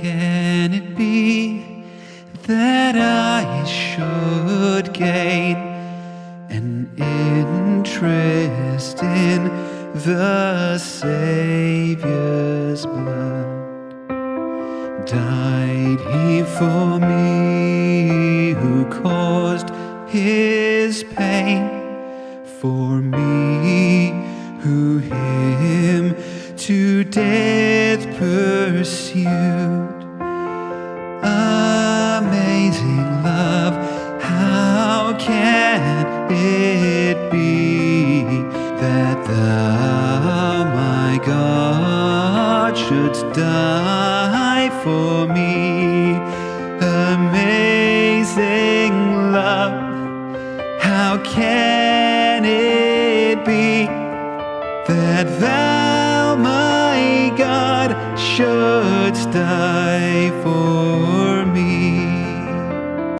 can it be that I should gain an interest in the Savior's blood? Died he for me who caused his pain, for me who him to death pursued? Amazing love, how can it be that thou, my God, shouldst die for me? Amazing love, how can it be that thou, my God, shouldst die